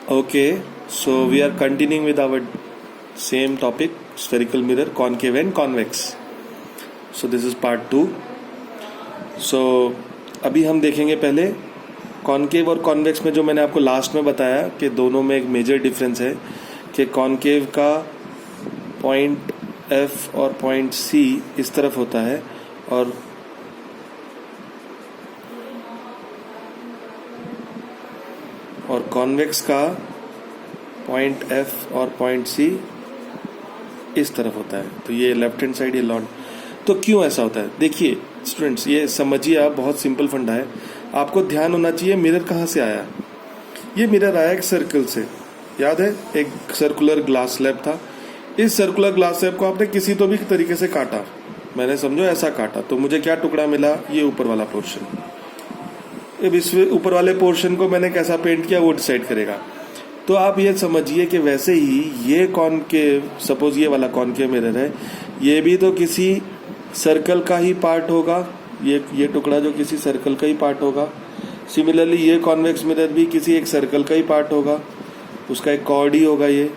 Okay, so we are continuing with our same topic, spherical mirror, concave and convex. So this is part 2. So अभी हम देखेंगे पहले concave और convex में जो मैंने आपको लास्ट में बताया कि दोनों में एक मेजर डिफरेंस है कि कॉन्केव का पॉइंट F और पॉइंट C इस तरफ होता है और कॉन्वेक्स का पॉइंट F और पॉइंट C इस तरफ होता है। तो ये लेफ्ट हैंड साइड, ये लॉन्ग। तो क्यों ऐसा होता है? देखिए स्टूडेंट्स, ये समझिए आप, बहुत सिंपल फंडा है। आपको ध्यान होना चाहिए मिरर कहाँ से आया। ये मिरर आया एक सर्कल से, याद है? एक सर्कुलर ग्लास स्लैब था। इस सर्कुलर ग्लास स्लैब को आपने किसी तो भी तरीके से काटा, मैंने समझो ऐसा काटा, तो मुझे क्या टुकड़ा मिला? ये ऊपर वाला पोर्शन। अब इस ऊपर वाले पोर्शन को मैंने कैसा पेंट किया वो डिसाइड करेगा। तो आप ये समझिए कि वैसे ही ये कॉनकेव, सपोज ये वाला कॉनकेव मिरर है, ये भी तो किसी सर्कल का ही पार्ट होगा। ये टुकड़ा जो किसी सर्कल का ही पार्ट होगा। सिमिलरली ये कॉन्वेक्स मिरर भी किसी एक सर्कल का ही पार्ट होगा, उसका एक कॉर्ड ही होगा। ये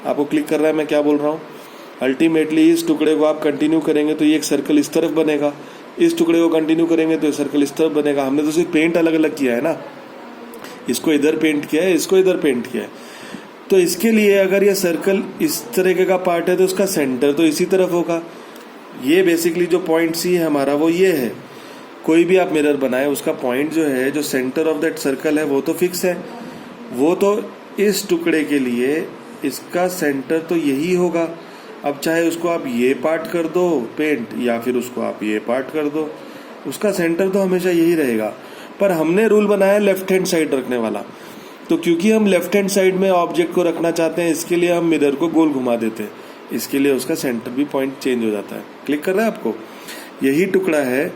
आपको क्लिक कर रहा है मैं क्या बोल रहा हूँ? अल्टीमेटली इस टुकड़े को आप कंटिन्यू करेंगे तो ये एक सर्कल इस तरफ बनेगा, इस टुकड़े को कंटिन्यू करेंगे तो सर्कल इस तरफ बनेगा। हमने तो सिर्फ पेंट अलग अलग किया है ना, इसको इधर पेंट किया है, इसको इधर पेंट किया है। तो इसके लिए अगर ये सर्कल इस तरीके का पार्ट है तो उसका सेंटर तो इसी तरफ होगा। ये बेसिकली जो पॉइंट C है हमारा, वो ये है। कोई भी आप मिरर बनाए उसका पॉइंट जो है, जो सेंटर ऑफ दैट सर्कल है, वो तो फिक्स है। वो तो इस टुकड़े के लिए इसका सेंटर तो यही होगा। अब चाहे उसको आप ये पार्ट कर दो पेंट, या फिर उसको आप ये पार्ट कर दो, उसका सेंटर तो हमेशा यही रहेगा। पर हमने रूल बनाया लेफ्ट हैंड साइड रखने वाला। तो क्योंकि हम लेफ्ट हैंड साइड में ऑब्जेक्ट को रखना चाहते हैं, इसके लिए हम मिरर को गोल घुमा देते हैं। इसके लिए उसका सेंटर भी पॉइंट चेंज हो जाता है। क्लिक कर रहा है आपको? यही टुकड़ा है,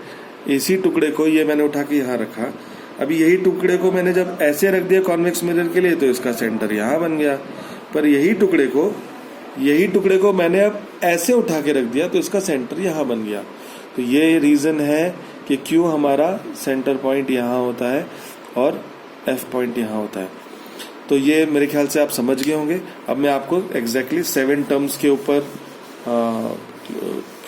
इसी टुकड़े को ये मैंने उठा के यहाँ रखा। अभी यही टुकड़े को मैंने जब ऐसे रख दिया कॉन्वेक्स मिरर के लिए तो इसका सेंटर यहाँ बन गया। पर यही टुकड़े को मैंने अब ऐसे उठा के रख दिया तो इसका सेंटर यहाँ बन गया। तो ये रीजन है कि क्यों हमारा सेंटर पॉइंट यहाँ होता है और F पॉइंट यहाँ होता है। तो ये मेरे ख्याल से आप समझ गए होंगे। अब मैं आपको एग्जैक्टली 7 टर्म्स के ऊपर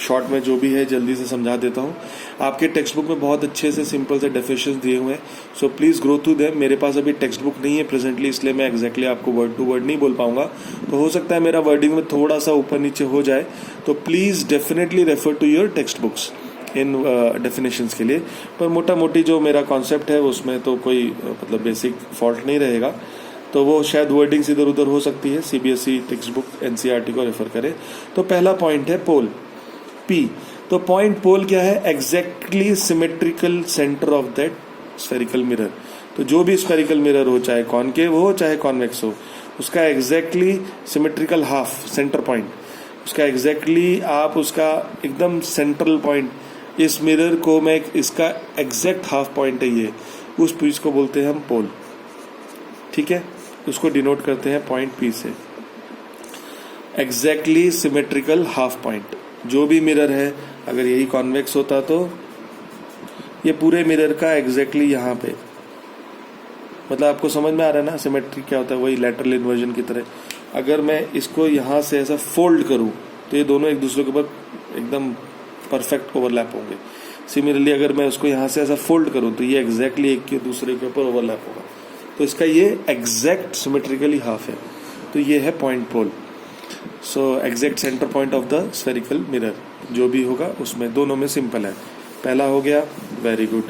शॉर्ट में जो भी है जल्दी से समझा देता हूँ। आपके टेक्स्ट बुक में बहुत अच्छे से सिंपल से डेफिनेशंस दिए हुए हैं, so please grow through them. मेरे पास अभी टेक्स्ट बुक नहीं है प्रेजेंटली, इसलिए मैं एग्जैक्टली आपको वर्ड टू वर्ड नहीं बोल पाऊंगा। तो हो सकता है मेरा वर्डिंग में थोड़ा सा ऊपर नीचे हो जाए, तो please definitely refer to your text books in definitions के लिए। पर मोटा मोटी जो मेरा कॉन्सेप्ट है उसमें तो कोई मतलब बेसिक फॉल्ट नहीं रहेगा। तो वो शायद वर्डिंग्स इधर उधर हो सकती है, CBSE टेक्स्ट बुक NCERT को रेफर करें। तो पहला पॉइंट है पोल, P। तो पॉइंट पोल क्या है? Exactly symmetrical centre of that spherical mirror. तो जो भी स्फेरिकल मिरर हो, चाहे कॉनकेव हो चाहे कॉन्वेक्स हो, उसका exactly symmetrical half centre point, उसका एग्जैक्टली आप उसका एकदम सेंट्रल पॉइंट, इस मिरर को मैं इसका एग्जैक्ट हाफ पॉइंट है ये, उस पीस को बोलते हैं हम पोल। ठीक है, उसको डिनोट करते हैं पॉइंट P से। एग्जैक्टली सिमेट्रिकल हाफ पॉइंट जो भी मिरर है, अगर यही कॉन्वेक्स होता तो ये पूरे मिरर का एग्जैक्टली यहाँ पे, मतलब आपको समझ में आ रहा है ना सिमेट्री क्या होता है? वही लैटरल इन्वर्जन की तरह। अगर मैं इसको यहाँ से ऐसा फोल्ड करूँ तो ये दोनों एक दूसरे के ऊपर एकदम परफेक्ट ओवरलैप होंगे। सिमिलरली अगर मैं उसको यहाँ से ऐसा फोल्ड करूँ तो ये एग्जैक्टली एक के दूसरे के ऊपर ओवरलैप होगा। तो इसका ये एग्जैक्ट सिमेट्रिकली हाफ है। तो ये है point pole. So exact centre point of the spherical mirror जो भी होगा उसमें, दोनों में सिंपल है। पहला हो गया, वेरी गुड।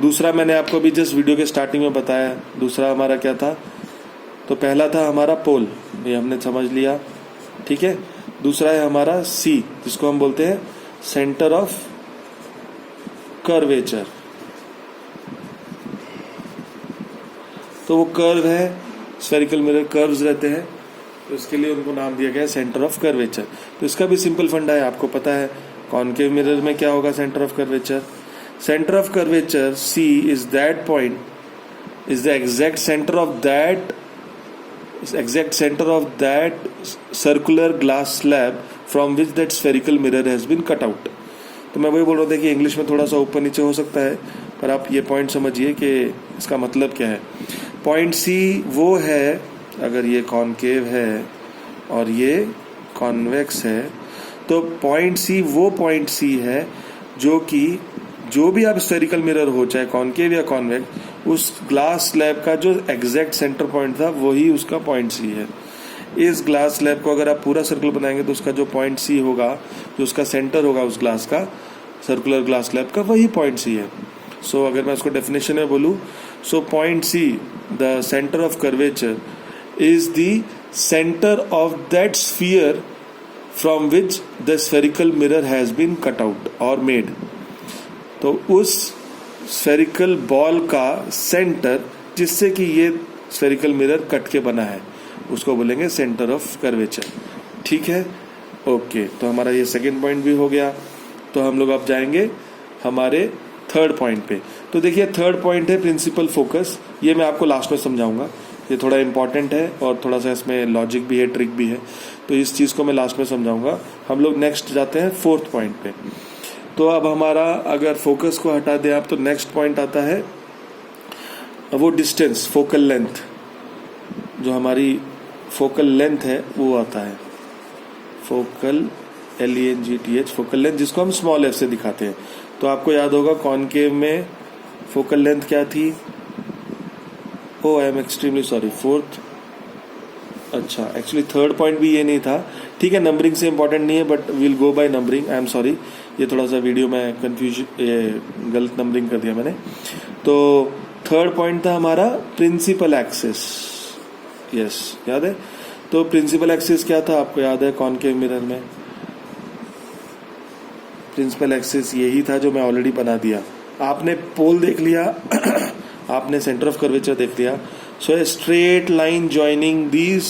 दूसरा मैंने आपको अभी जस्ट वीडियो के स्टार्टिंग में बताया। दूसरा हमारा क्या था? तो पहला था हमारा पोल, ये हमने समझ लिया। ठीक है, दूसरा है हमारा C, जिसको हम बोलते हैं सेंटर ऑफ कर्वेचर। तो वो कर्व है, स्फेरिकल मिरर कर्व्स रहते हैं, तो इसके लिए उनको नाम दिया गया है सेंटर ऑफ कर्वेचर। तो इसका भी सिंपल फंडा है, आपको पता है कॉनकेव मिरर में क्या होगा centre of curvature. Centre of curvature C is that point, is the exact centre of that circular glass slab from which that spherical mirror has been cut out. तो मैं वही बोल रहा था कि इंग्लिश में थोड़ा सा ऊपर नीचे हो सकता है, पर आप ये पॉइंट समझिए कि इसका मतलब क्या है। पॉइंट सी वो है, अगर ये कॉनकेव है और ये कॉन्वेक्स है, तो पॉइंट सी वो पॉइंट सी है जो कि जो भी आप स्फेरिकल मिरर हो, चाहे कॉनकेव या कॉन्वेक्स, उस ग्लास स्लैब का जो एग्जैक्ट सेंटर पॉइंट था वही उसका पॉइंट सी है। इस ग्लास स्लैब को अगर आप पूरा सर्कल बनाएंगे तो उसका जो पॉइंट सी होगा, जो उसका सेंटर होगा उस ग्लास का, सर्कुलर ग्लास स्लैब का, वही पॉइंट सी है। सो अगर मैं उसको डेफिनेशन में बोलूँ, so point C, the centre of curvature is the centre of that sphere from which the spherical mirror has been cut out और मेड। तो उस स्फेरिकल बॉल का सेंटर जिससे कि ये स्फेरिकल मिरर कट के बना है, उसको बोलेंगे सेंटर ऑफ कर्वेचर। ठीक है, ओके। तो हमारा ये सेकंड पॉइंट भी हो गया। तो हम लोग अब जाएंगे हमारे थर्ड पॉइंट पे। तो देखिए थर्ड पॉइंट है प्रिंसिपल फोकस। ये मैं आपको लास्ट में समझाऊंगा, ये थोड़ा इंपॉर्टेंट है और थोड़ा सा इसमें लॉजिक भी है, ट्रिक भी है, तो इस चीज़ को मैं लास्ट में समझाऊंगा। हम लोग नेक्स्ट जाते हैं फोर्थ पॉइंट पे। तो अब हमारा अगर फोकस को हटा दें आप, तो नेक्स्ट पॉइंट आता है वो डिस्टेंस, फोकल लेंथ। जो हमारी फोकल लेंथ है वो आता है फोकल, LENGTH, फोकल लेंथ, जिसको हम स्मॉल एफ से दिखाते हैं। तो आपको याद होगा कॉनकेव में फोकल लेंथ क्या थी? Oh I am extremely sorry, fourth, अच्छा एक्चुअली थर्ड पॉइंट भी ये नहीं था। ठीक है, नंबरिंग से इंपॉर्टेंट नहीं है, but will go by numbering. I am sorry, ये थोड़ा सा वीडियो में गलत नंबरिंग कर दिया मैंने। तो थर्ड पॉइंट था हमारा प्रिंसिपल एक्सिस। यस, याद है? तो प्रिंसिपल एक्सिस क्या था आपको याद है? कॉनकेव मिरर में प्रिंसिपल एक्सिस यही था जो मैं ऑलरेडी बना दिया। आपने पोल देख लिया आपने सेंटर ऑफ कर्वेचर देख लिया। So a straight line joining these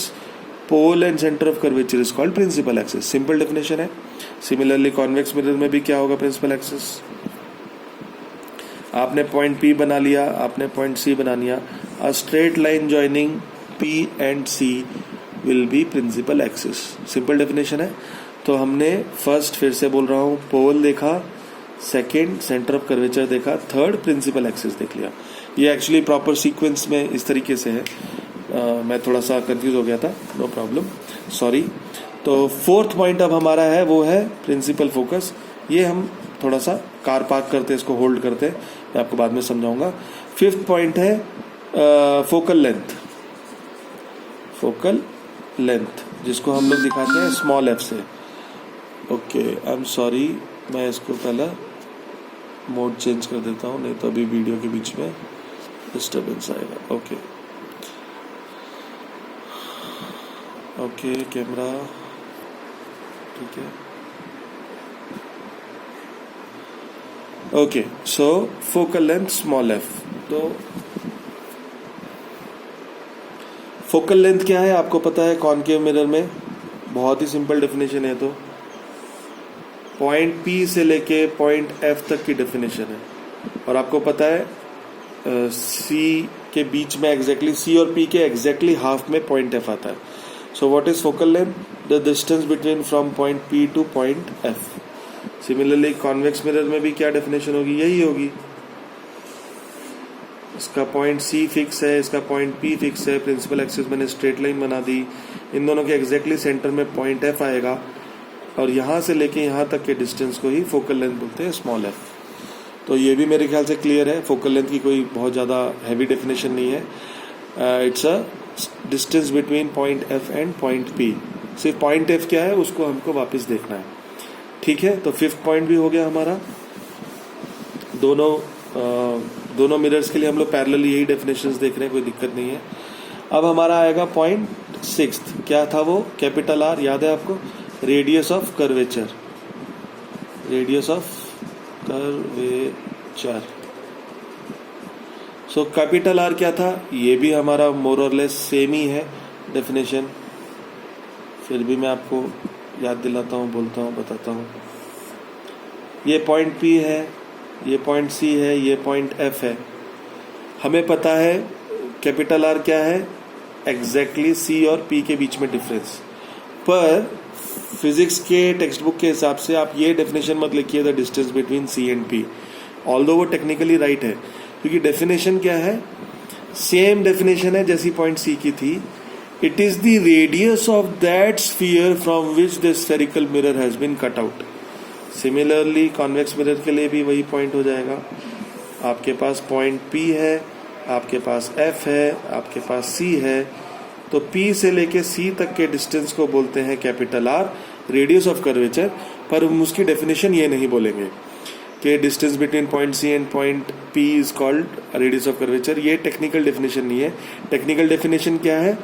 pole and centre of curvature is called principal axis. Simple definition है। सिमिलरली कॉन्वेक्स मिरर में भी क्या होगा प्रिंसिपल एक्सिस? आपने पॉइंट P बना लिया, आपने पॉइंट C बना लिया। A straight line joining P and C will be principal axis. Simple definition है। तो हमने फर्स्ट, फिर से बोल रहा हूँ, पोल देखा, सेकेंड सेंटर ऑफ कर्वेचर देखा, थर्ड प्रिंसिपल एक्सिस देख लिया। ये एक्चुअली प्रॉपर सीक्वेंस में इस तरीके से है। मैं थोड़ा सा कंफ्यूज हो गया था, नो प्रॉब्लम, सॉरी। तो फोर्थ पॉइंट अब हमारा है वो है प्रिंसिपल फोकस। ये हम थोड़ा सा कार पार्क करते, इसको होल्ड करते, मैं आपको बाद में समझाऊंगा। फिफ्थ पॉइंट है फोकल लेंथ। फोकल लेंथ जिसको हम लोग दिखाते हैं स्मॉल एफ से। ओके, आई एम सॉरी, मैं इसको पहला मोड चेंज कर देता हूँ, नहीं तो अभी वीडियो के बीच में डिस्टर्बेंस आएगा। ओके ओके, कैमरा ठीक है। ओके, सो फोकल लेंथ स्मॉल एफ। तो फोकल लेंथ क्या है आपको पता है कॉनकेव मिरर में? बहुत ही सिंपल डेफिनेशन है। तो पॉइंट P से लेके पॉइंट F तक की डेफिनेशन है। और आपको पता है C के बीच में एग्जैक्टली, C और P के एग्जैक्टली हाफ में पॉइंट F आता है। So what is focal length? The distance between from point P two point F। Similarly convex mirror में भी क्या डेफिनेशन होगी? यही होगी। इसका पॉइंट C फिक्स है, इसका पॉइंट P फिक्स है। प्रिंसिपल एक्सिस मैंने स्ट्रेट लाइन बना दी। इन दोनों के एग्जैक्टली सेंटर में पॉइंट F आएगा और यहाँ से लेके यहाँ तक के डिस्टेंस को ही फोकल लेंथ बोलते हैं, स्मॉल एफ। तो ये भी मेरे ख्याल से क्लियर है। फोकल लेंथ की कोई बहुत ज़्यादा हैवी डेफिनेशन नहीं है। It's a distance between point F and point P। सिर्फ पॉइंट F क्या है उसको हमको वापस देखना है। ठीक है, तो फिफ्थ पॉइंट भी हो गया हमारा। दोनों मिरर्स के लिए हम लोग पैरेलल यही डेफिनेशंस देख रहे हैं, कोई दिक्कत नहीं है। अब हमारा आएगा पॉइंट सिक्स्थ। क्या था वो? कैपिटल R, याद है आपको? Radius of curvature. Radius of curvature. So capital R क्या था? ये भी हमारा मोर और लेस सेम ही है डेफिनेशन। फिर भी मैं आपको याद दिलाता हूँ, बोलता हूँ, बताता हूँ। ये पॉइंट P है, ये पॉइंट C है, ये पॉइंट F है। हमें पता है कैपिटल R क्या है? एग्जैक्टली C और P के बीच में डिफरेंस। पर फिजिक्स के टेक्स्ट बुक के हिसाब से आप ये डेफिनेशन मत लिखिए the distance between C and P, although वो टेक्निकली राइट है, क्योंकि डेफिनेशन क्या है? सेम डेफिनेशन है जैसी पॉइंट सी की थी. It is the radius of that sphere from which the spherical mirror has been cut out. Similarly convex mirror के लिए भी वही पॉइंट हो जाएगा. आपके पास पॉइंट P है, आपके पास F है, आपके पास C है. तो P से लेके C तक के डिस्टेंस को बोलते हैं capital R, radius of curvature. पर हम उसकी डेफिनेशन ये नहीं बोलेंगे कि distance between point C and point P is called radius of curvature. ये टेक्निकल डेफिनेशन नहीं है. टेक्निकल डेफिनेशन क्या है?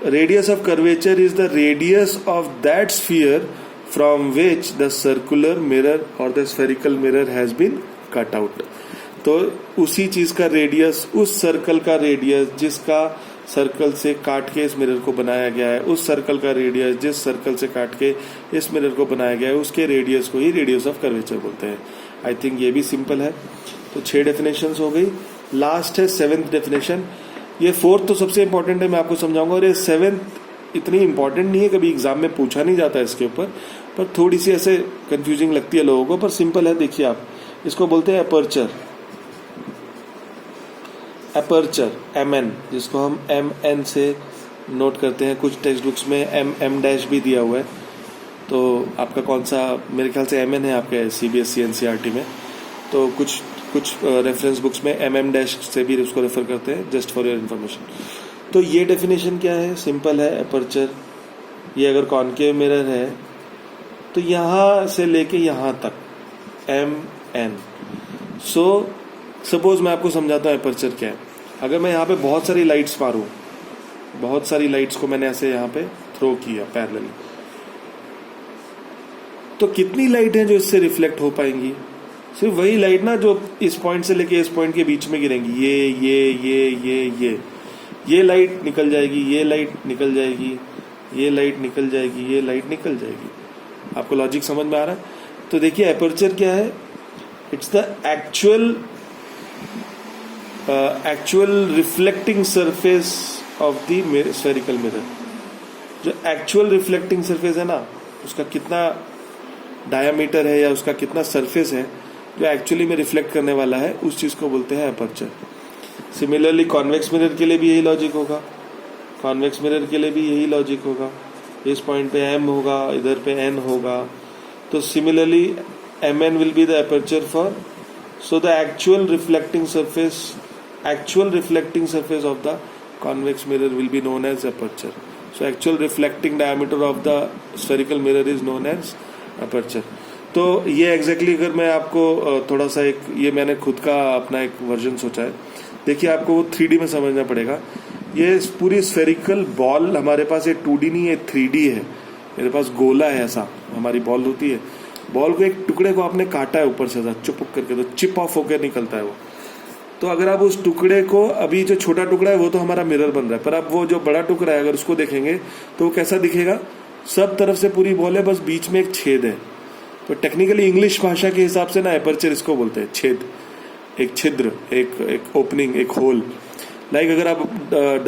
Radius of curvature is the radius of that sphere from which the circular mirror और the spherical mirror has been cut out. तो उसी चीज का रेडियस, उस सर्कल का रेडियस जिसका सर्कल से काट के इस मिरर को बनाया गया है, उस सर्कल का रेडियस जिस सर्कल से काट के इस मिरर को बनाया गया है, उसके रेडियस को ही रेडियस ऑफ कर्वेचर बोलते हैं. आई थिंक ये भी सिंपल है. तो 6 डेफिनेशंस हो गई. लास्ट है 7th डेफिनेशन. ये 4th तो सबसे इंपॉर्टेंट है, मैं आपको समझाऊंगा. और ये 7th इतनी इंपॉर्टेंट नहीं है, कभी एग्जाम में पूछा नहीं जाता है इसके ऊपर, पर थोड़ी सी ऐसे कंफ्यूजिंग लगती है लोगों को, पर सिंपल है. देखिए आप, इसको बोलते हैं अपर्चर. अपर्चर MN, जिसको हम MN से नोट करते हैं. कुछ टेक्स्ट बुक्स में M' भी दिया हुआ है. तो आपका कौन सा, मेरे ख्याल से MN है आपके CBSE NCERT में. तो कुछ रेफरेंस बुक्स में MM' से भी उसको रेफर करते हैं, जस्ट फॉर योर इन्फॉर्मेशन. तो ये डेफिनेशन क्या है? सिंपल है. अपर्चर, ये अगर कॉनकेव मिरर है तो यहाँ से लेके यहाँ तक MN. सो सपोज मैं आपको समझाता हूँ अपर्चर क्या है. अगर मैं यहाँ पे बहुत सारी लाइट्स मारूं, बहुत सारी लाइट्स को मैंने ऐसे यहाँ पे थ्रो किया पैरेलली, तो कितनी लाइट हैं जो इससे रिफ्लेक्ट हो पाएंगी? सिर्फ वही लाइट ना जो इस पॉइंट से लेके इस पॉइंट के बीच में गिरेंगी. ये लाइट निकल जाएगी, ये लाइट निकल जाएगी, ये लाइट निकल जाएगी, ये लाइट निकल जाएगी. आपको लॉजिक समझ में आ रहा है? तो देखिए अपर्चर क्या है? It's the actual reflecting surface of the spherical mirror. जो एक्चुअल रिफ्लेक्टिंग सरफेस है ना, उसका कितना डायामीटर है या उसका कितना सरफेस है जो एक्चुअली में रिफ्लेक्ट करने वाला है, उस चीज को बोलते हैं अपर्चर. सिमिलरली कॉन्वेक्स मिरर के लिए भी यही लॉजिक होगा. कॉन्वेक्स मिरर के लिए भी यही लॉजिक होगा. इस पॉइंट पे M होगा, इधर पे N होगा. तो similarly MN will be the aperture for, so the actual reflecting surface of the convex mirror will be known as aperture. So actual reflecting diameter of the spherical mirror is known as aperture. तो ये exactly अगर मैं आपको थोड़ा सा एक, ये मैंने खुद का अपना एक वर्जन सोचा है. देखिए आपको वो 3D में समझना पड़ेगा. ये पूरी स्फेरिकल बॉल हमारे पास, ये 2D नहीं है, 3D है. मेरे पास गोला है, ऐसा हमारी बॉल होती है. बॉल को एक टुकड़े को आपने काटा है ऊपर से चुपक करके, तो चिप ऑफ होकर निकलता है वो. तो अगर आप उस टुकड़े को, अभी जो छोटा टुकड़ा है वो तो हमारा मिरर बन रहा है, पर अब वो जो बड़ा टुकड़ा है अगर उसको देखेंगे तो वो कैसा दिखेगा? सब तरफ से पूरी बॉल है, बस बीच में एक छेद है. तो टेक्निकली इंग्लिश भाषा के हिसाब से ना अपर्चर इसको बोलते हैं, छेद, एक छिद्र, एक ओपनिंग, एक होल. लाइक अगर आप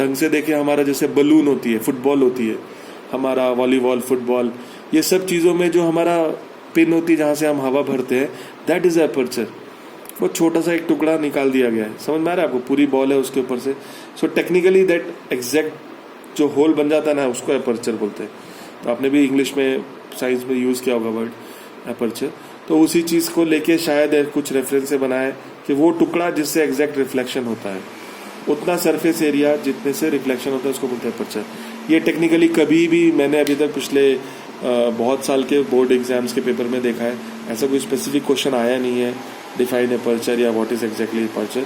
ढंग से देखें, हमारा जैसे बलून होती है, फुटबॉल होती है, हमारा वॉलीबॉल, फुटबॉल, ये सब चीज़ों में जो हमारा पिन होती है जहाँ से हम हवा भरते हैं, दैट इज अपर्चर. वो छोटा सा एक टुकड़ा निकाल दिया गया है. समझ में आ रहा है आपको? पूरी बॉल है उसके ऊपर से. सो टेक्निकली दैट एग्जैक्ट जो होल बन जाता है ना, उसको अपर्चर बोलते हैं. तो आपने भी इंग्लिश में, साइंस में यूज़ किया होगा वर्ड अपर्चर. तो उसी चीज़ को लेके शायद कुछ रेफरेंस से बनाया कि वो टुकड़ा जिससे एग्जैक्ट रिफ्लेक्शन होता है, उतना सरफेस एरिया जितने से रिफ्लेक्शन होता है, उसको बोलते हैं अपर्चर. ये टेक्निकली कभी भी मैंने अभी तक पिछले बहुत साल के बोर्ड एग्जाम्स के पेपर में देखा है, ऐसा कोई स्पेसिफिक क्वेश्चन आया नहीं है डिफाइन अपर्चर या व्हाट इज एग्जैक्टली अपर्चर.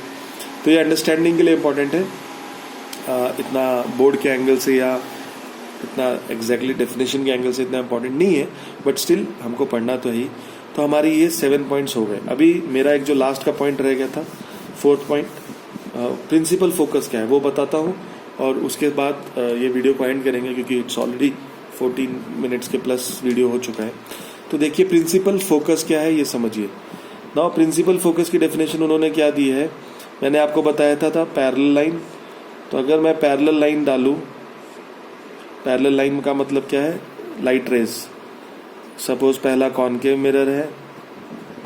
तो ये अंडरस्टैंडिंग के लिए इम्पोर्टेंट है. इतना बोर्ड के एंगल से या इतना एग्जैक्टली डेफिनेशन के एंगल से इतना इम्पोर्टेंट नहीं है, बट स्टिल हमको पढ़ना तो ही. तो हमारी ये 7 पॉइंट्स हो गए. अभी मेरा एक जो लास्ट का पॉइंट रह गया था, 4th पॉइंट, प्रिंसिपल फोकस क्या है वो बताता हूँ, और उसके बाद ये वीडियो को एंड करेंगे क्योंकि इट्स ऑलरेडी 14 मिनट्स के प्लस वीडियो हो चुका है. तो देखिए प्रिंसिपल फोकस क्या है ये समझिए. नाउ प्रिंसिपल फोकस की डेफिनेशन उन्होंने क्या दी है, मैंने आपको बताया था पैरेलल लाइन. तो अगर मैं पैरेलल लाइन डालूं, पैरेलल लाइन का मतलब क्या है? Light rays. सपोज पहला कॉनकेव मिरर है,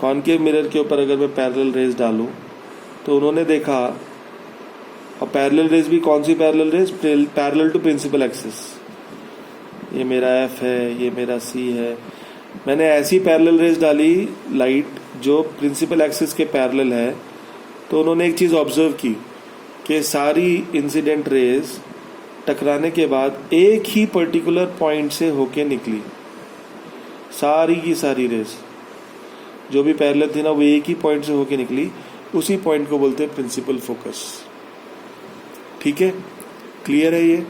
कॉनकेव मिरर के ऊपर अगर मैं पैरेलल रेज डालूं, तो उन्होंने देखा और पैरेलल रेज भी कौन सी parallel rays? Parallel to principal axis. ये मेरा एफ है, ये मेरा सी है। मैंने ऐसी पैरेलल रेज डाली लाइट जो प्रिंसिपल एक्सिस के पैरेलल है, तो उन्होंने एक चीज ऑब्जर्व की कि सारी इंसिडेंट रेज टकराने के बाद एक ही पर्टिकुलर पॉइंट से होके निकली। सारी की सारी रेज जो भी पैरेलल थी ना, वो एक ही पॉइंट से होके निकली। उसी पॉइंट को बोलते हैं प्रिंसिपल फोकस। ठीक है, क्लियर है ये?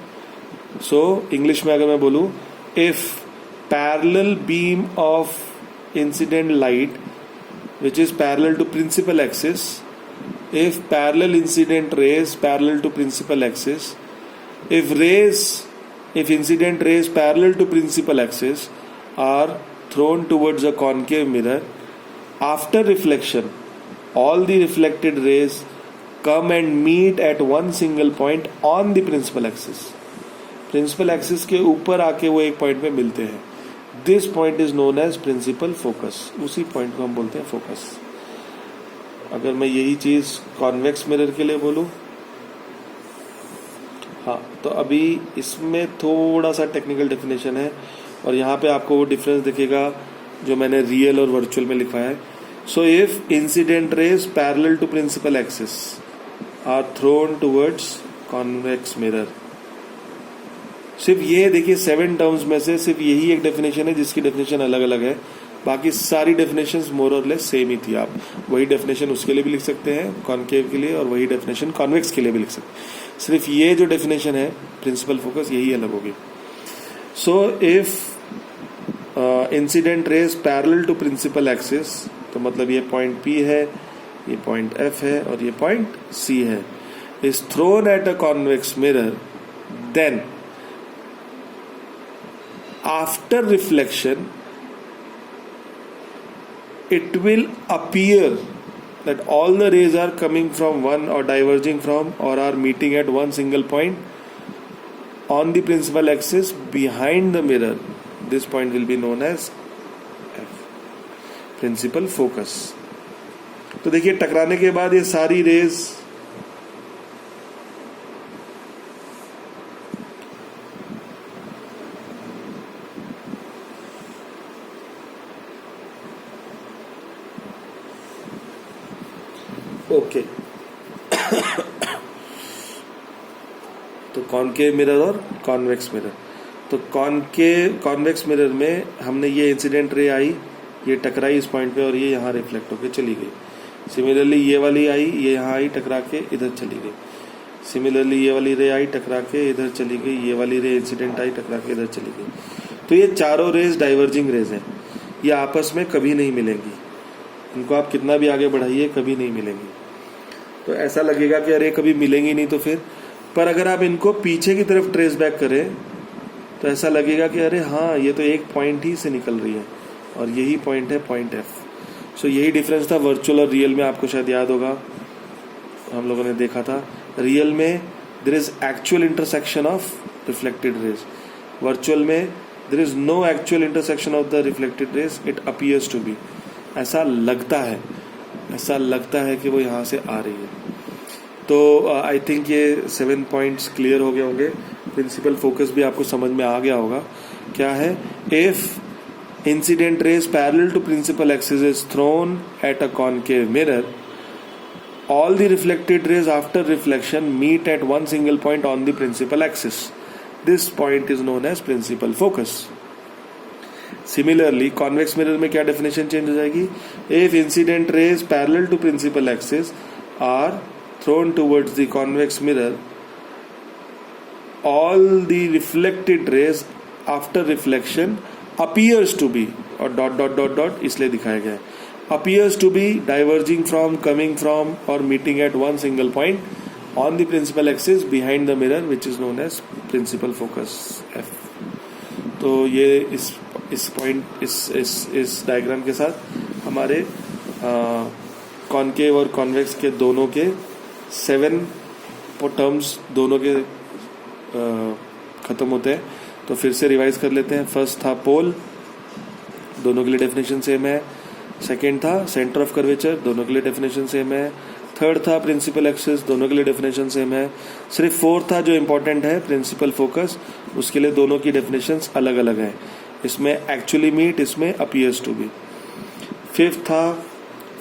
सो इंग्लिश में अगर मैं बोलूं, if parallel beam of incident light which is parallel to principal axis, if parallel incident rays parallel to principal axis, if incident rays parallel to principal axis are thrown towards a concave mirror, after reflection all the reflected rays come and meet at one single point on the principal axis. Principal axis के ऊपर आके वो एक point पे मिलते हैं। This point is known as principal focus. उसी point को हम बोलते हैं फोकस। अगर मैं यही चीज कॉन्वेक्स मिरर के लिए बोलूं, हाँ, तो अभी इसमें थोड़ा सा टेक्निकल डेफिनेशन है और यहाँ पे आपको वो डिफरेंस दिखेगा जो मैंने रियल और वर्चुअल में लिखा है। So if incident rays parallel to principal axis are thrown towards convex mirror, सिर्फ ये देखिए 7 टर्म्स में से सिर्फ यही एक डेफिनेशन है जिसकी डेफिनेशन अलग अलग है। बाकी सारी डेफिनेशंस मोर और लेस सेम ही थी। आप वही डेफिनेशन उसके लिए भी लिख सकते हैं कॉनकेव के लिए, और वही डेफिनेशन कॉन्वेक्स के लिए भी लिख सकते हैं। सिर्फ ये जो डेफिनेशन है प्रिंसिपल फोकस, यही अलग होगी। So if incident rays parallel to principal axis, तो मतलब ये पॉइंट P है, ये पॉइंट F है और ये पॉइंट C है, is thrown at a convex mirror, then after reflection it will appear that all the rays are coming from one or diverging from or are meeting at one single point on the principal axis behind the mirror. This point will be known as F, principal focus. तो देखिए टकराने के बाद ये सारी raise okay तो concave mirror और convex mirror. तो कॉन्वेक्स मिरर में हमने ये इंसिडेंट रे आई, ये टकराई इस पॉइंट पे और ये यहाँ रिफ्लेक्ट होकर चली गई। सिमिलरली ये वाली आई, ये यहाँ आई, टकरा के इधर चली गई। सिमिलरली ये वाली रे आई, टकरा के इधर चली गई। ये वाली रे इंसिडेंट आई, टकरा के इधर चली गई। तो ये चारों रेज डाइवर्जिंग रेज हैं, ये आपस में कभी नहीं मिलेंगी। इनको आप कितना भी आगे बढ़ाइए कभी नहीं मिलेंगी। तो ऐसा लगेगा कि अरे कभी मिलेंगी नहीं, तो फिर पर अगर आप इनको पीछे की तरफ ट्रेस बैक करें तो ऐसा लगेगा कि अरे हाँ, ये तो एक पॉइंट ही से निकल रही है और यही पॉइंट है पॉइंट F। सो यही डिफरेंस था वर्चुअल और रियल में। आपको शायद याद होगा हम लोगों ने देखा था, रियल में there is actual intersection of reflected rays, virtual में there is no actual intersection of the reflected rays, it appears to be. ऐसा लगता है कि वो यहाँ से आ रही है। तो आई थिंक ये 7 पॉइंट्स क्लियर हो गए होंगे। प्रिंसिपल फोकस भी आपको समझ में आ गया होगा क्या है। If incident rays parallel to principal axis is thrown at a concave mirror, all the reflected rays after reflection meet at one single point on the principal axis. This point is known as principal focus. Similarly, convex mirror में क्या definition change हो जाएगी? If incident rays parallel to principal axis are thrown towards the convex mirror, all the reflected rays after reflection appears to be, और dot dot dot dot इसलिए दिखाया गया है, appears to be diverging from, coming from or meeting at one single point on the principal axis behind the mirror, which is known as principal focus F. तो ये इस point इस diagram के साथ हमारे कॉनकेव और कॉन्वेक्स के दोनों के 7 टर्म्स दोनों के खत्म होते हैं। तो फिर से रिवाइज कर लेते हैं। फर्स्ट था पोल, दोनों के लिए डेफिनेशन सेम है। सेकेंड था सेंटर ऑफ कर्वेचर, दोनों के लिए डेफिनेशन सेम है। थर्ड था प्रिंसिपल एक्सिस, दोनों के लिए डेफिनेशन सेम है। सिर्फ फोर्थ था जो इंपॉर्टेंट है, प्रिंसिपल फोकस, उसके लिए दोनों की डेफिनेशंस अलग अलग हैं। इसमें एक्चुअली मीट, इसमें अपीयर्स टू बी। फिफ्थ था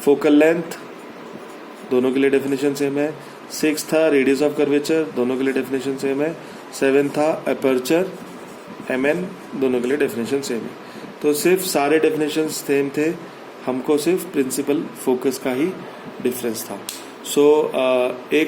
फोकल लेंथ, दोनों के लिए डेफिनेशन सेम है। सिक्स था रेडियस ऑफ कर्वेचर, दोनों के लिए डेफिनेशन सेम है। सेवन था अपर्चर mn, दोनों के लिए डेफिनेशन सेम है। तो सिर्फ सारे डेफिनेशन सेम थे, हमको सिर्फ प्रिंसिपल फोकस का ही डिफरेंस था। सो एक